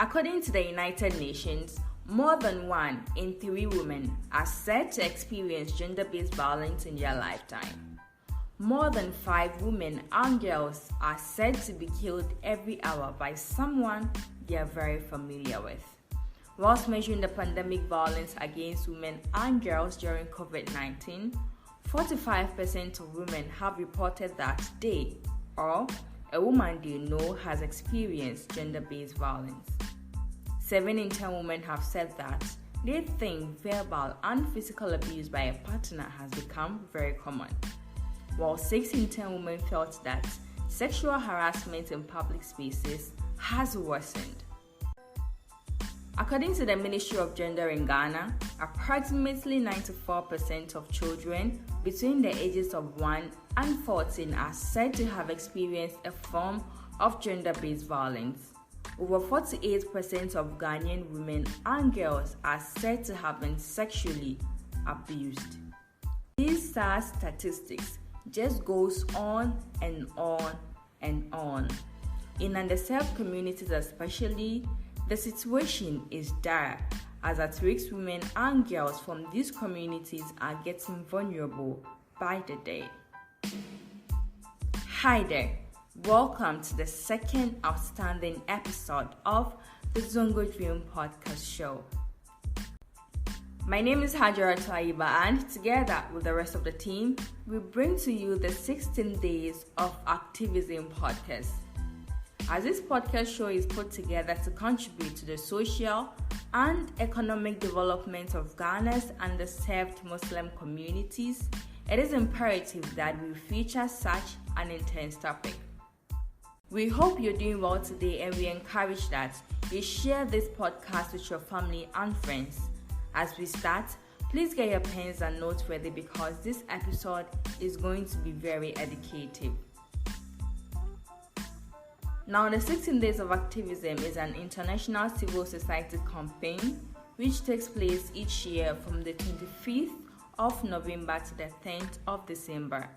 According to the United Nations, more than 1 in 3 women are said to experience gender-based violence in their lifetime. More than 5 women and girls are said to be killed every hour by someone they are very familiar with. Whilst measuring the pandemic violence against women and girls during COVID-19, 45% of women have reported that they or a woman they know has experienced gender-based violence. 7 in 10 women have said that they think verbal and physical abuse by a partner has become very common, while 6 in 10 women felt that sexual harassment in public spaces has worsened. According to the Ministry of Gender in Ghana, approximately 94% of children between the ages of 1 and 14 are said to have experienced a form of gender-based violence. Over 48% of Ghanaian women and girls are said to have been sexually abused. These sad statistics just goes on and on and on. In underserved communities especially, the situation is dire as at-risk women and girls from these communities are getting vulnerable by the day. Hi there, welcome to the second outstanding episode of the Zongo Dream Podcast Show. My name is Hajara Taiba, and together with the rest of the team, we bring to you the 16 Days of Activism Podcast. As this podcast show is put together to contribute to the social and economic development of Ghana's underserved Muslim communities, it is imperative that we feature such an intense topic. We hope you're doing well today, and we encourage that you share this podcast with your family and friends. As we start, please get your pens and notes ready because this episode is going to be very educative. Now, the 16 Days of Activism is an international civil society campaign which takes place each year from the 25th of November to the 10th of December.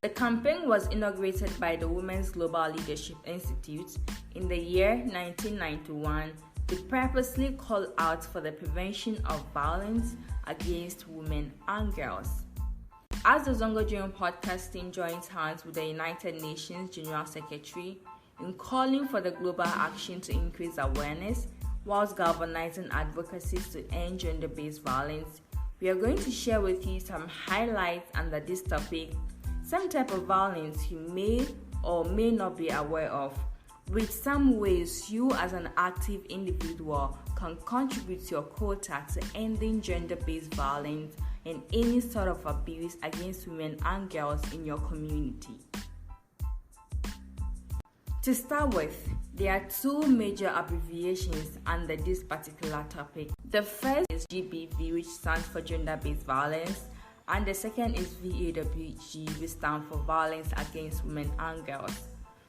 The campaign was inaugurated by the Women's Global Leadership Institute in the year 1991 to purposely call out for the prevention of violence against women and girls. As the Zongo Dream Podcast team joins hands with the United Nations General Secretary in calling for the global action to increase awareness whilst galvanizing advocacy to end gender-based violence, we are going to share with you some highlights under this topic, some type of violence you may or may not be aware of, with some ways you as an active individual can contribute your quota to ending gender-based violence and any sort of abuse against women and girls in your community. To start with, there are 2 major abbreviations under this particular topic. The first is G.B.V, which stands for gender-based violence, and the second is VAWG, which stands for violence against women and girls.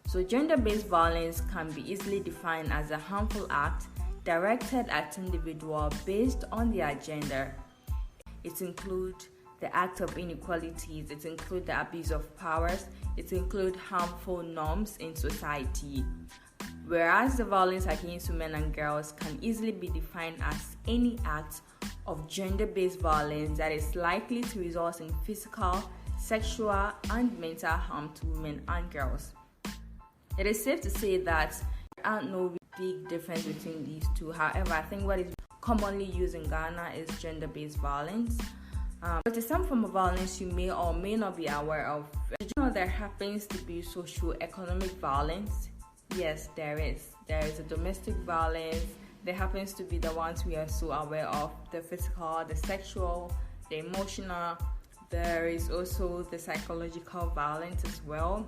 So gender-based violence can be easily defined as a harmful act directed at individuals based on their gender. It includes the act of inequalities, it includes the abuse of powers, it includes harmful norms in society. Whereas the violence against women and girls can easily be defined as any act of gender-based violence that is likely to result in physical, sexual, and mental harm to women and girls. It is safe to say that there are no big difference between these two. However, I think what is commonly used in Ghana is gender-based violence. But there's some form of violence you may or may not be aware of. Did you know there happens to be socio-economic violence? Yes, there is. There is a domestic violence. There happens to be the ones we are so aware of, the physical, the sexual, the emotional. There is also the psychological violence as well.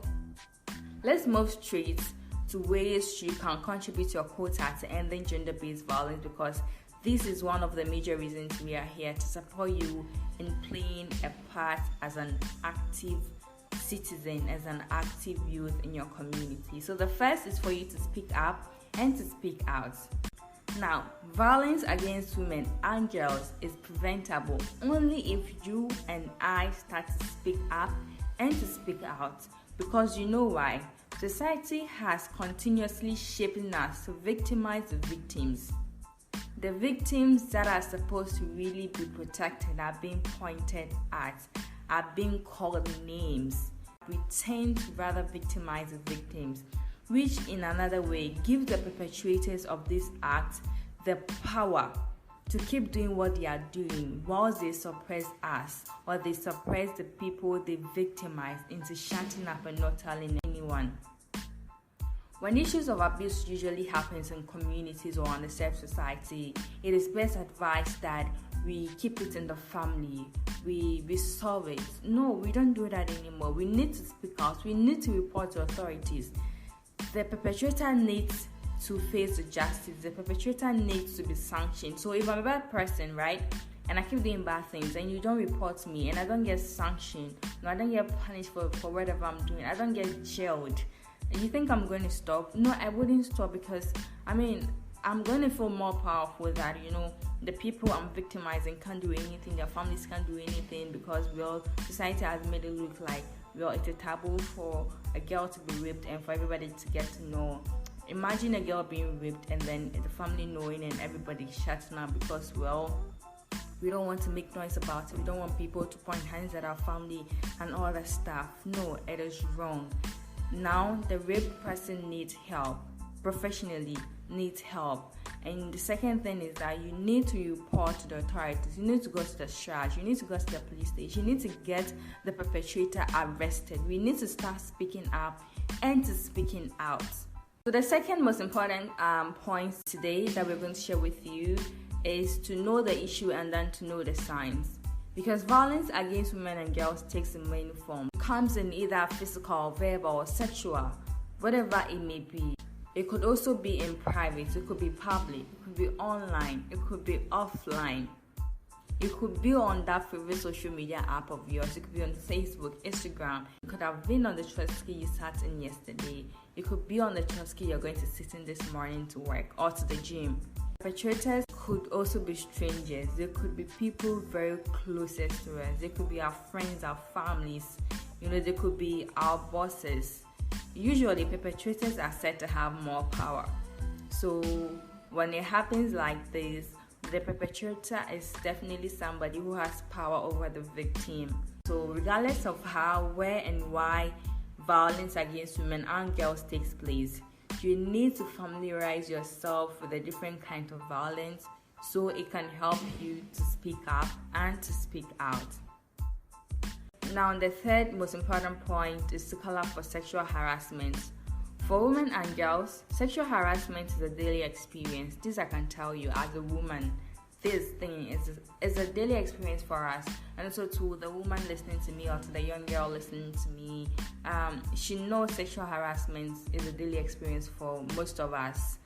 Let's move straight to ways you can contribute your quota to ending gender-based violence, because this is one of the major reasons we are here to support you in playing a part as an active citizen, as an active youth in your community. So the first is for you to speak up and to speak out. Now, violence against women and girls is preventable only if you and I start to speak up and to speak out. Because you know why? Society has continuously shaping us to victimize the victims. The victims that are supposed to really be protected are being pointed at, are being called names. We tend to rather victimize the victims, which in another way gives the perpetrators of this act the power to keep doing what they are doing whilst they suppress us, or they suppress the people they victimize into shutting up and not telling anyone. When issues of abuse usually happens in communities or underserved society, it is best advised that we keep it in the family, we solve it. No, we don't do that anymore. We need to speak out, we need to report to authorities. The perpetrator needs to face the justice, the perpetrator needs to be sanctioned. So if I'm a bad person, right, and I keep doing bad things and you don't report me and I don't get sanctioned, no, I don't get punished for whatever I'm doing, I don't get jailed, you think I'm going to stop? No, I wouldn't stop, because I'm going to feel more powerful that, the people I'm victimizing can't do anything, their families can't do anything, because society has made it look like, it's a taboo for a girl to be raped and for everybody to get to know. Imagine a girl being raped and then the family knowing and everybody shutting up because, we don't want to make noise about it. We don't want people to point hands at our family and all that stuff. No, it is wrong. Now, the raped person needs help, professionally needs help. And the second thing is that you need to report to the authorities. You need to go to the church. You need to go to the police station. You need to get the perpetrator arrested. We need to start speaking up and to speaking out. So the second most important point today that we're going to share with you is to know the issue and then to know the signs. Because violence against women and girls takes many forms. It comes in either physical, verbal, or sexual, whatever it may be. It could also be in private, it could be public, it could be online, it could be offline. It could be on that favorite social media app of yours. It could be on Facebook, Instagram. It could have been on the Trotsky you sat in yesterday. It could be on the Trotsky you're going to sit in this morning to work or to the gym. Perpetrators could also be strangers. They could be people very closest to us. They could be our friends, our families. They could be our bosses. Usually, perpetrators are said to have more power. So when it happens like this, the perpetrator is definitely somebody who has power over the victim. So regardless of how, where, and why violence against women and girls takes place, you need to familiarize yourself with the different kinds of violence so it can help you to speak up and to speak out. Now, the third most important point is to call out for sexual harassment. For women and girls, sexual harassment is a daily experience. This I can tell you as a woman. This thing is a daily experience for us, and also to the woman listening to me or to the young girl listening to me. She knows sexual harassment is a daily experience for most of us.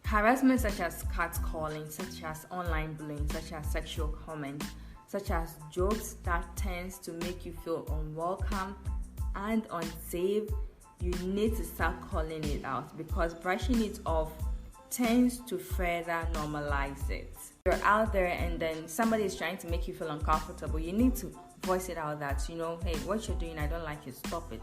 Harassment such as catcalling, such as online bullying, such as sexual comments, such as jokes that tends to make you feel unwelcome and unsafe. You need to start calling it out, because brushing it off tends to further normalize it. You're out there and then somebody is trying to make you feel uncomfortable. You need to voice it out that, hey, what you're doing, I don't like it, stop it.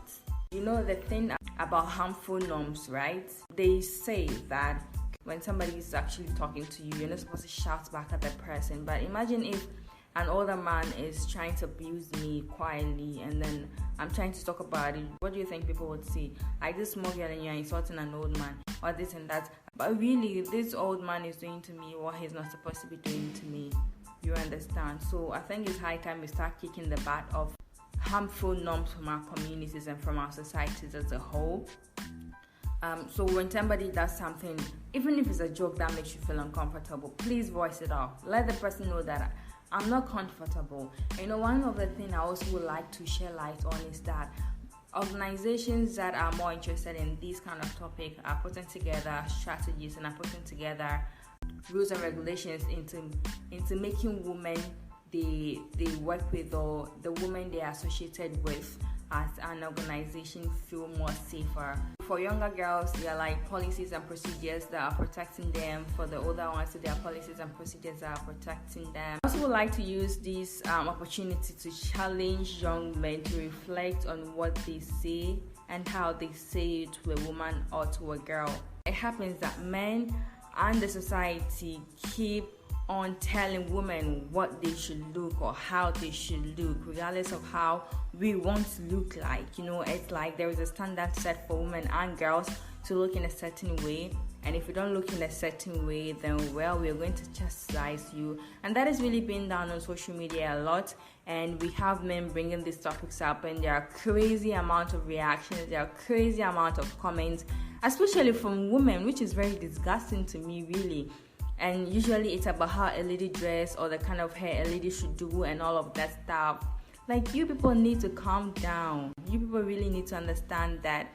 The thing about harmful norms, right? They say that when somebody is actually talking to you, you're not supposed to shout back at that person. But imagine if an older man is trying to abuse me quietly and then I'm trying to talk about it. What do you think people would say? Like, this small girl and you're insulting an old man, or this and that. But really, this old man is doing to me what he's not supposed to be doing to me. You understand? So I think it's high time we start kicking the butt of harmful norms from our communities and from our societies as a whole. So when somebody does something, even if it's a joke that makes you feel uncomfortable, please voice it out. Let the person know that I'm not comfortable. One of the things I also would like to shed light on is that organizations that are more interested in this kind of topic are putting together strategies and are putting together rules and regulations into making women they work with or the women they are associated with as an organization feel more safer. For younger girls, there are like policies and procedures that are protecting them. For the older ones, there are policies and procedures that are protecting them. I also would like to use this opportunity to challenge young men to reflect on what they say and how they say it to a woman or to a girl. It happens that men and the society keep on telling women what they should look or how they should look, regardless of how we want to look like. It's like there is a standard set for women and girls to look in a certain way, and if you don't look in a certain way, then we're going to chastise you. And that is really being done on social media a lot, and we have men bringing these topics up, and there are crazy amount of reactions, there are crazy amount of comments, especially from women, which is very disgusting to me, really. And usually it's about how a lady dress or the kind of hair a lady should do and all of that stuff. Like, you people need to calm down. You people really need to understand that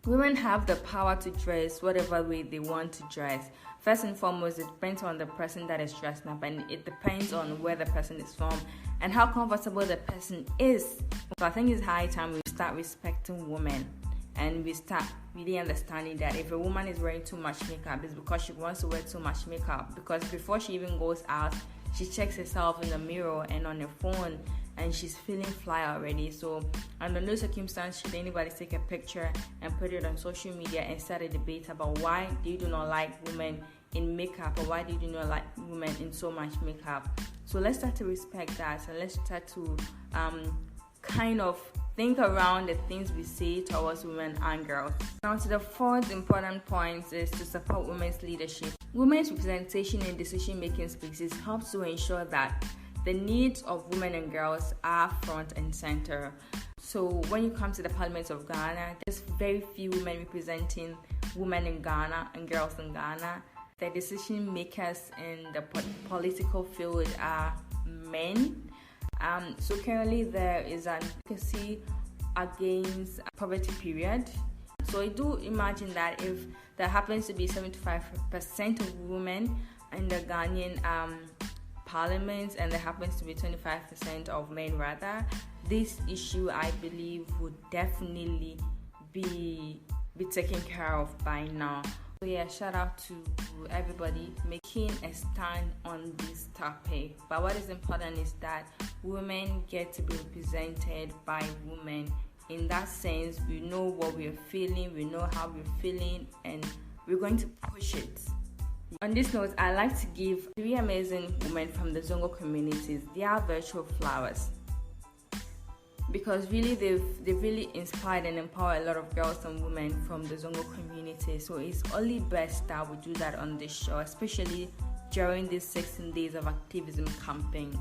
women have the power to dress whatever way they want to dress. First and foremost, it depends on the person that is dressed up, and it depends on where the person is from and how comfortable the person is. So I think it's high time we start respecting women. And we start really understanding that if a woman is wearing too much makeup, it's because she wants to wear too much makeup. Because before she even goes out, she checks herself in the mirror and on her phone, and she's feeling fly already. So under no circumstance should anybody take a picture and put it on social media and start a debate about why they do not like women in makeup, or why they do not like women in so much makeup. So let's start to respect that, and let's start to kind of think around the things we say towards women and girls. Now to the fourth important point is to support women's leadership. Women's representation in decision-making spaces helps to ensure that the needs of women and girls are front and center. So when you come to the Parliament of Ghana, there's very few women representing women in Ghana and girls in Ghana. The decision makers in the political field are men. So currently there is an advocacy against poverty period. So I do imagine that if there happens to be 75% of women in the Ghanaian parliament, and there happens to be 25% of men rather, this issue I believe would definitely be taken care of by now. So yeah, shout out to everybody making a stand on this topic. But what is important is that women get to be represented by women. In that sense, we know what we're feeling, we know how we're feeling, and we're going to push it. On this note, I'd like to give 3 amazing women from the Zongo communities their virtual flowers, because really they've really inspired and empowered a lot of girls and women from the Zongo community. So it's only best that we do that on this show, especially during this 16 Days of Activism Campaign.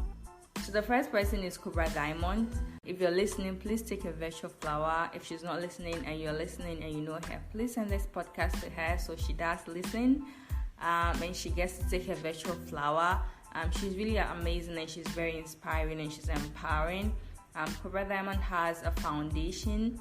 So the first person is Cobra Diamond. If you're listening, please take a virtual flower. If she's not listening and you're listening and you know her, please send this podcast to her so she does listen, and she gets to take a virtual flower. She's really amazing, and she's very inspiring, and she's empowering. Cobra Diamond has a foundation,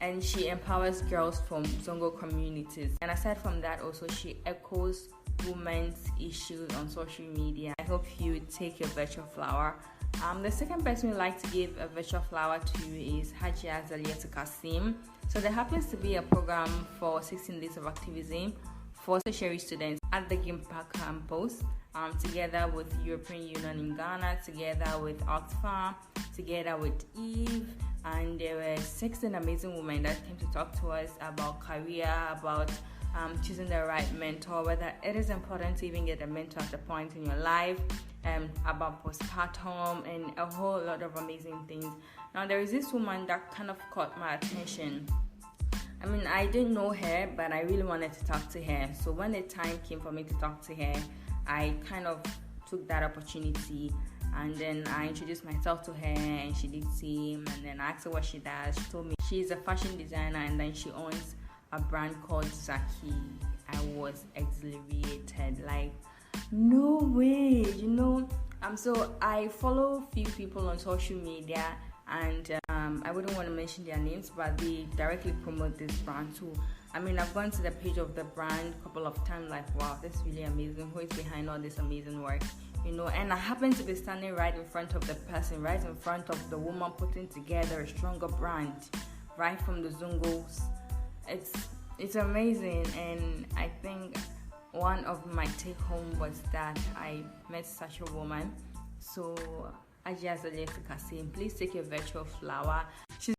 and she empowers girls from Zongo communities. And aside from that, also she echoes women's issues on social media. I hope you take your virtual flower. The second person we'd like to give a virtual flower to is Hajia Zaliyat Kasim. So there happens to be a program for 16 Days of Activism for tertiary students at the Gimpa campus, together with European Union in Ghana, together with Oxfam, together with Eve, and there were 16 amazing women that came to talk to us about career, about choosing the right mentor, whether it is important to even get a mentor at a point in your life, about postpartum, and a whole lot of amazing things. Now there is this woman that kind of caught my attention. I mean, I didn't know her, but I really wanted to talk to her. So when the time came for me to talk to her, I kind of took that opportunity, and then I introduced myself to her, and she did same, and then I asked her what she does. She told me she's a fashion designer, and then she owns a brand called Zaki. I was exhilarated, like, no way, so I follow few people on social media, and I wouldn't want to mention their names, but they directly promote this brand too. I mean, I've gone to the page of the brand a couple of times, like, wow, that's really amazing. Who is behind all this amazing work? and I happen to be standing right in front of the person, right in front of the woman putting together a stronger brand, right from the Zungos. It's amazing, and I think one of my take home was that I met such a woman. So Ajia Zalefika saying, please take a virtual flower. She's